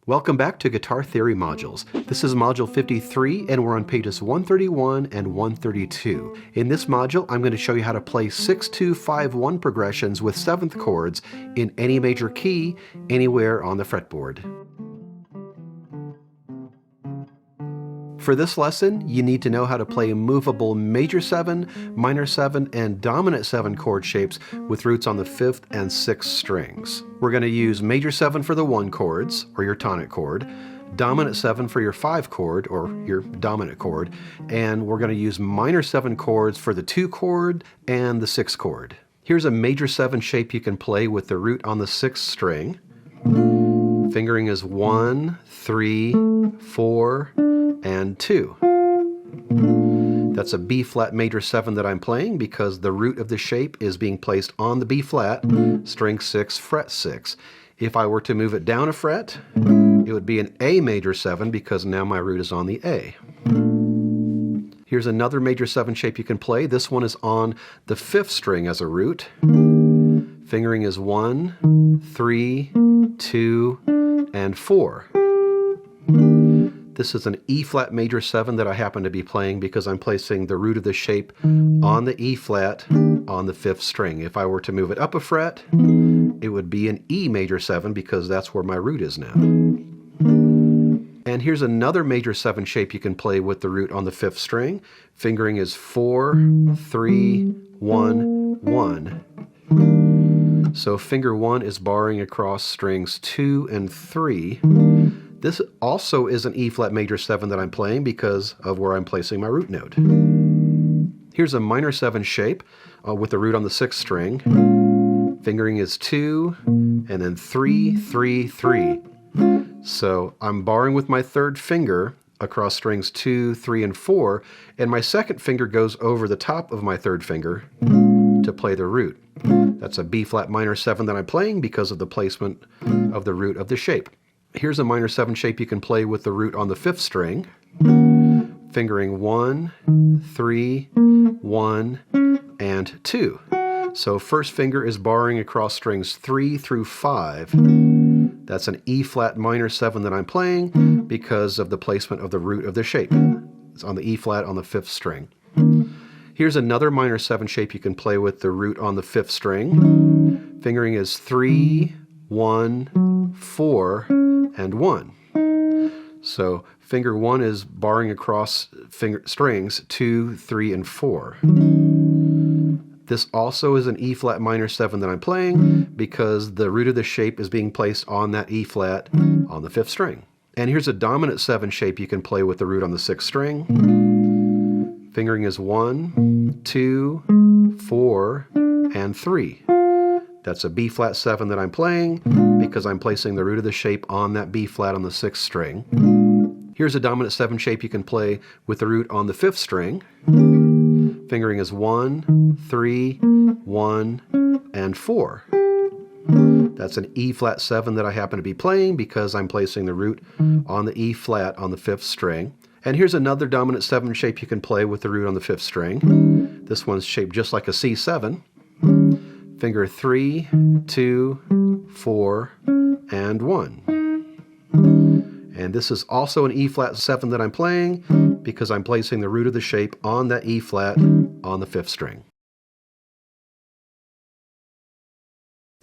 Welcome back to Guitar Theory Modules. This is Module 53 and we're on pages 131 and 132. In this module, I'm going to show you how to play 6-2-5-1 progressions with 7th chords in any major key, anywhere on the fretboard. For this lesson, you need to know how to play movable major 7, minor 7, and dominant 7 chord shapes with roots on the 5th and 6th strings. We're going to use major 7 for the 1 chords, or your tonic chord, dominant 7 for your 5 chord, or your dominant chord, and we're going to use minor 7 chords for the 2 chord and the 6 chord. Here's a major 7 shape you can play with the root on the 6th string. Fingering is 1, 3, 4, and 2. That's a B flat major 7 that I'm playing because the root of the shape is being placed on the B flat, string 6, fret 6. If I were to move it down a fret, it would be an A major 7 because now my root is on the A. Here's another major 7 shape you can play. This one is on the 5th string as a root. Fingering is 1, 3, 2, and 4. This is an E flat major 7 that I happen to be playing because I'm placing the root of the shape on the E flat on the 5th string. If I were to move it up a fret, it would be an E major 7 because that's where my root is now. And here's another major 7 shape you can play with the root on the 5th string. Fingering is 4, 3, 1, 1. So finger 1 is barring across strings 2 and 3. This also is an E flat major 7 that I'm playing because of where I'm placing my root note. Here's a minor 7 shape with the root on the 6th string. Fingering is 2 and then 3, 3, 3. So I'm barring with my 3rd finger across strings 2, 3, and 4, and my 2nd finger goes over the top of my 3rd finger to play the root. That's a B flat minor 7 that I'm playing because of the placement of the root of the shape. Here's a minor 7 shape you can play with the root on the 5th string. Fingering 1, 3, 1, and 2. So first finger is barring across strings 3 through 5. That's an E flat minor 7 that I'm playing because of the placement of the root of the shape. It's on the E flat on the 5th string. Here's another minor 7 shape you can play with the root on the 5th string. Fingering is 3, 1, 4, and 1. So finger 1 is barring across strings 2, 3, and 4. This also is an E flat minor 7 that I'm playing because the root of the shape is being placed on that E flat on the 5th string. And here's a dominant 7 shape you can play with the root on the 6th string. Fingering is 1, 2, 4, and 3. That's a B flat 7 that I'm playing because I'm placing the root of the shape on that B flat on the 6th string. Here's a dominant 7 shape you can play with the root on the 5th string. Fingering is 1, 3, 1, and 4. That's an E flat 7 that I happen to be playing because I'm placing the root on the E flat on the 5th string. And here's another dominant 7 shape you can play with the root on the 5th string. This one's shaped just like a C7. Finger 3, 2, 4, and 1. And this is also an E flat 7 that I'm playing because I'm placing the root of the shape on that E flat on the 5th string.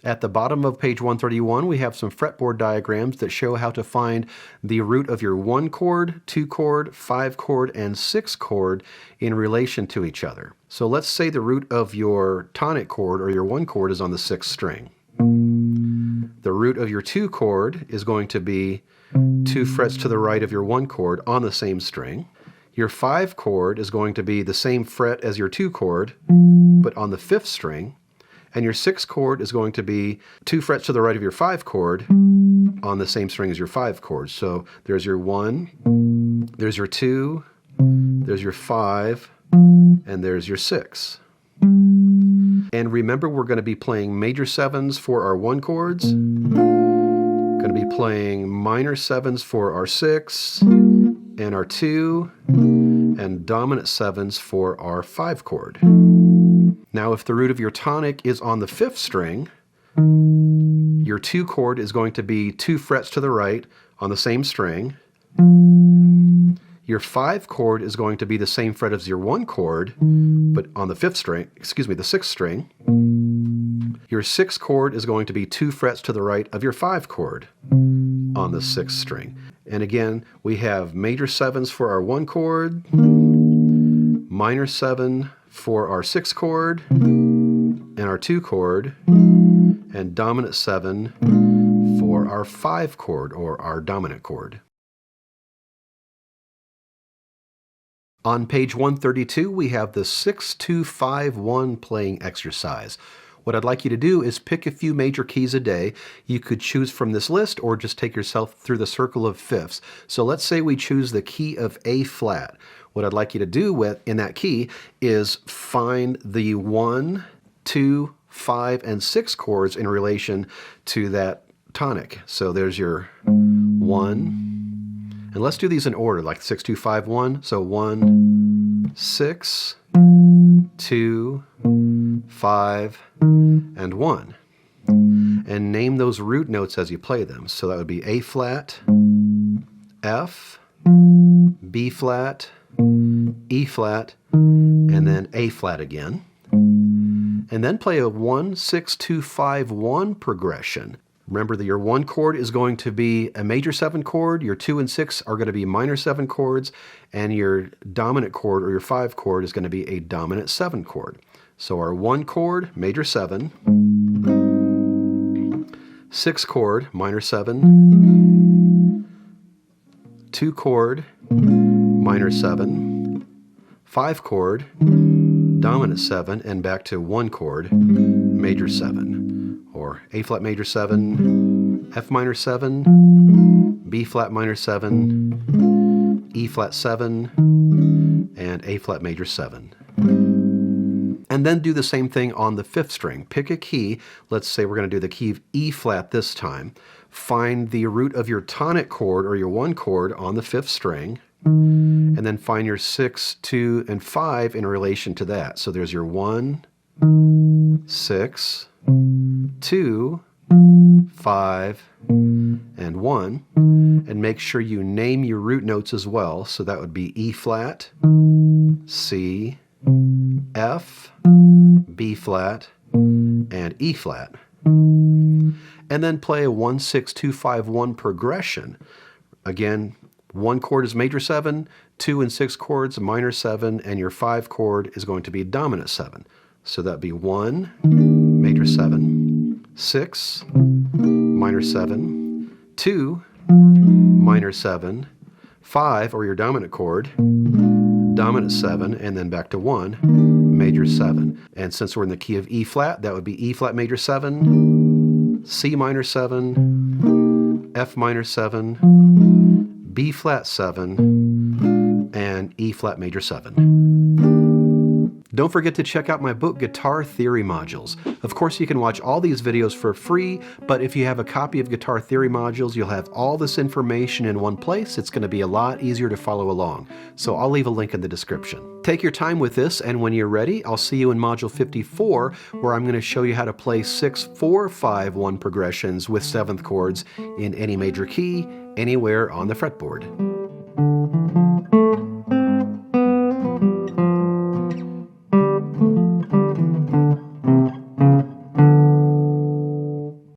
At the bottom of page 131, we have some fretboard diagrams that show how to find the root of your 1 chord, 2 chord, 5 chord, and 6 chord in relation to each other. So let's say the root of your tonic chord or your 1 chord is on the 6th string. The root of your 2 chord is going to be 2 frets to the right of your 1 chord on the same string. Your 5 chord is going to be the same fret as your 2 chord, but on the 5th string. And your 6th chord is going to be 2 frets to the right of your 5 chord on the same string as your 5 chord. So there's your 1, there's your 2, there's your 5, and there's your 6. And remember, we're going to be playing major 7s for our 1 chords, going to be playing minor 7s for our 6 and our 2, and dominant 7s for our 5 chord. Now, if the root of your tonic is on the 5th string, your 2 chord is going to be 2 frets to the right on the same string. Your 5 chord is going to be the same fret as your 1 chord, but on the 5th string, excuse me, the 6th string. Your 6th chord is going to be 2 frets to the right of your 5 chord on the 6th string. And again, we have major 7s for our 1 chord, minor 7 for our 6th chord, and our 2 chord, and dominant 7 for our 5 chord, or our dominant chord. On page 132, we have the 6-2-5-1 playing exercise. What I'd like you to do is pick a few major keys a day. You could choose from this list or just take yourself through the circle of fifths. So let's say we choose the key of A flat. What I'd like you to do in that key is find the 1, 2, 5, and 6 chords in relation to that tonic. So there's your 1, and let's do these in order, like 6, 2, 5, 1. So 1, 6, 2, 5, and 1. And name those root notes as you play them. So that would be A flat, F, B flat, E flat, and then A flat again. And then play a 1, 6, 2, 5, 1 progression. Remember that your 1 chord is going to be a major 7 chord, your 2 and 6 are going to be minor 7 chords, and your dominant chord or your 5 chord is going to be a dominant 7 chord. So our 1 chord, major 7, 6 chord, minor 7, 2 chord, minor 7, 5 chord, dominant 7, and back to 1 chord, major 7. Or A flat major 7, F minor 7, B flat minor 7, E flat 7, and A flat major 7. And then do the same thing on the 5th string. Pick a key. Let's say we're going to do the key of E flat this time. Find the root of your tonic chord or your 1 chord on the 5th string, and then find your 6, 2, and 5 in relation to that. So there's your 1, 6, 2, 5, and 1. And make sure you name your root notes as well. So that would be E flat, C, F, B flat, and E flat. And then play a 1, 6, 2, 5, 1 progression. Again, 1 chord is major 7, 2 and 6 chords minor 7, and your 5 chord is going to be dominant 7. So that'd be 1, major 7, 6, minor 7, 2, minor 7, 5, or your dominant chord, dominant 7, and then back to 1, major 7. And since we're in the key of E flat, that would be E flat major 7, C minor 7, F minor 7, B flat 7, and E flat major 7. Don't forget to check out my book, Guitar Theory Modules. Of course, you can watch all these videos for free, but if you have a copy of Guitar Theory Modules, you'll have all this information in one place. It's going to be a lot easier to follow along. So I'll leave a link in the description. Take your time with this, and when you're ready, I'll see you in Module 54, where I'm going to show you how to play 6, 4, 5, 1 progressions with 7th chords in any major key, anywhere on the fretboard.